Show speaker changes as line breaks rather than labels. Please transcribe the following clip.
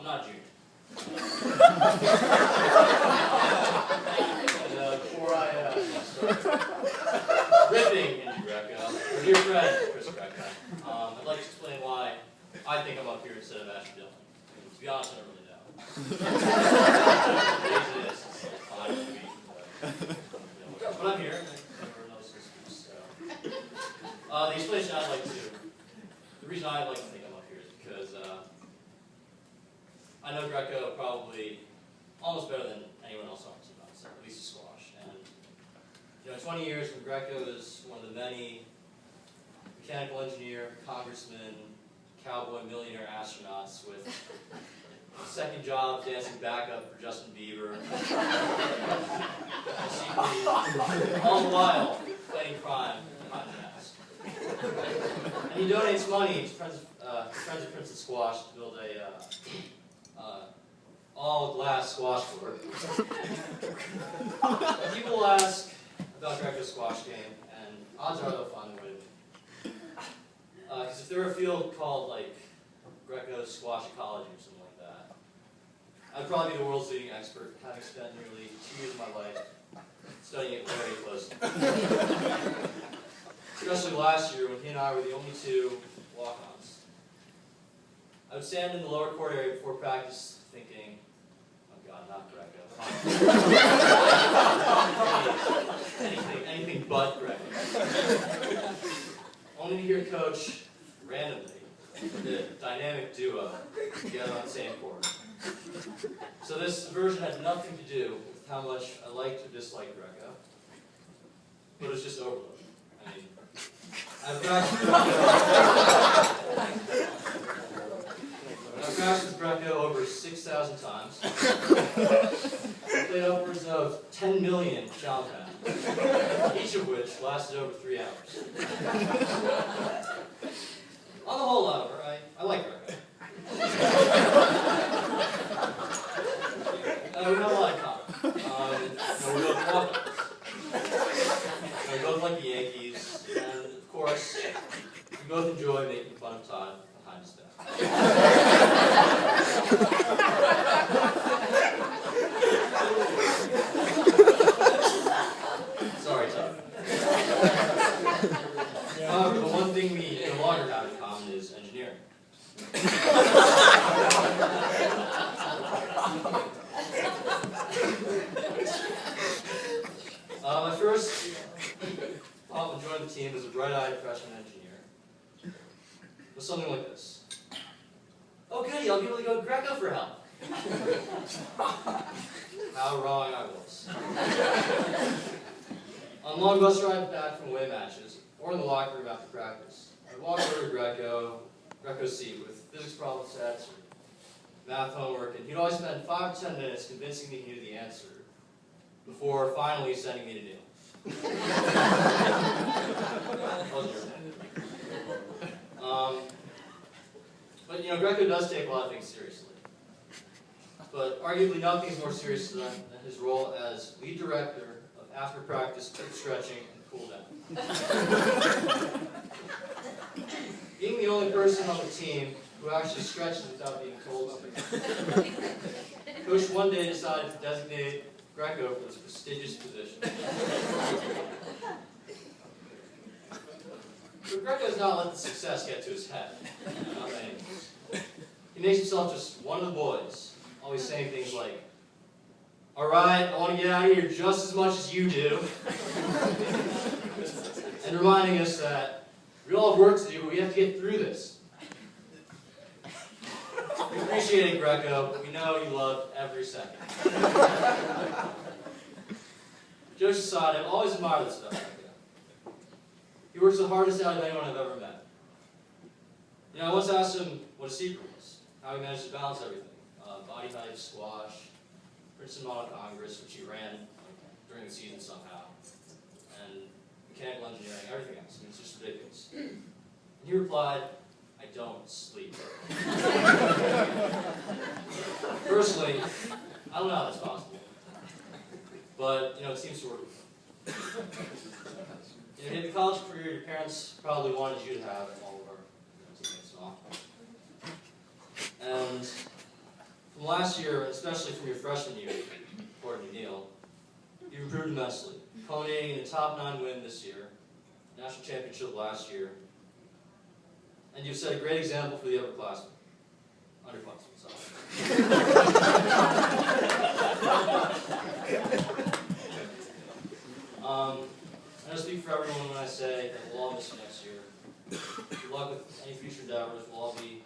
I'm not a junior. And before I start ripping into Greco, our dear friend Chris Greco, I'd like to explain why I think I'm up here instead of Asher Dillon. To be honest, I don't really know. Laziness is fine with me, but I'm here. Everyone knows this excuse. So. The explanation I'd like to, the reason I'd like to think I'm up here is because I know Greco probably almost better than anyone else on the team, at least in squash. And 20 years from Greco is one of the many mechanical engineer, congressman, cowboy, millionaire astronauts with a second job dancing backup for Justin Bieber, all the while fighting crime behind the mask. And he donates money to friends of Princeton Squash to build a all-glass squash court. People will ask about Greco's squash game, and odds are they'll find a way to win. Because if there were a field called like Greco's squash ecology or something like that, I'd probably be the world's leading expert, having spent nearly 2 years of my life studying it very closely. Especially last year when he and I were the only two walk-ons. I would stand in the lower court area before practice thinking, oh God, not Greco. anything but Greco. Only to hear Coach randomly, the dynamic duo, together on the same court. So this version had nothing to do with how much I liked or disliked Greco, but it was just overload. I mean, I've crashed with Greco over 6,000 times. I played upwards of 10 million challenge matches, each of which lasted over 3 hours. On the whole, however, I like Greco. We have a lot in common. We both walk-ons. We both like the Yankees, and of course, we both enjoy making fun of Todd behind his back. Sorry, Todd. However, the one thing we no longer have in common is engineering. My first thought when joining the team as a bright-eyed freshman engineer was something like this. Oh goody, I'll be able to go to Greco for help. How wrong I was. On long bus rides back from away matches, or in the locker room after practice, I'd walk over to Greco's seat with physics problem sets or math homework, and he'd always spend 5 to 10 minutes convincing me he knew the answer before finally sending me to kneel. But Greco does take a lot of things seriously. But arguably nothing is more serious than his role as lead director of after practice quick stretching and cool down. Being the only person on the team who actually stretches without being told to. Coach one day decided to designate Greco for this prestigious position. But Greco does not let the success get to his head. Not by any means. He makes himself just one of the boys, always saying things like, all right, I want to get out of here just as much as you do. And reminding us that we all have work to do, but we have to get through this. We appreciate it, Greco, but we know you love every second. Jokes aside, I've always admired this stuff, Greco. He works the hardest out of anyone I've ever met. I once asked him what his secret was, how he managed to balance everything. Body height, squash, Princeton Congress, which he ran during the season somehow, and mechanical engineering, everything else. It's just ridiculous. And he replied, I don't sleep. Personally, I don't know how that's possible. But, it seems to work. In the college career, your parents probably wanted you to have all of our teammates and all. And last year, especially from your freshman year, according to Neil, you've improved immensely, culminating in a top 9 win this year, national championship last year, and you've set a great example for the upperclassmen. Underclassmen, sorry. I speak for everyone when I say that we'll all miss you next year. Good luck with any future endeavors. We'll all be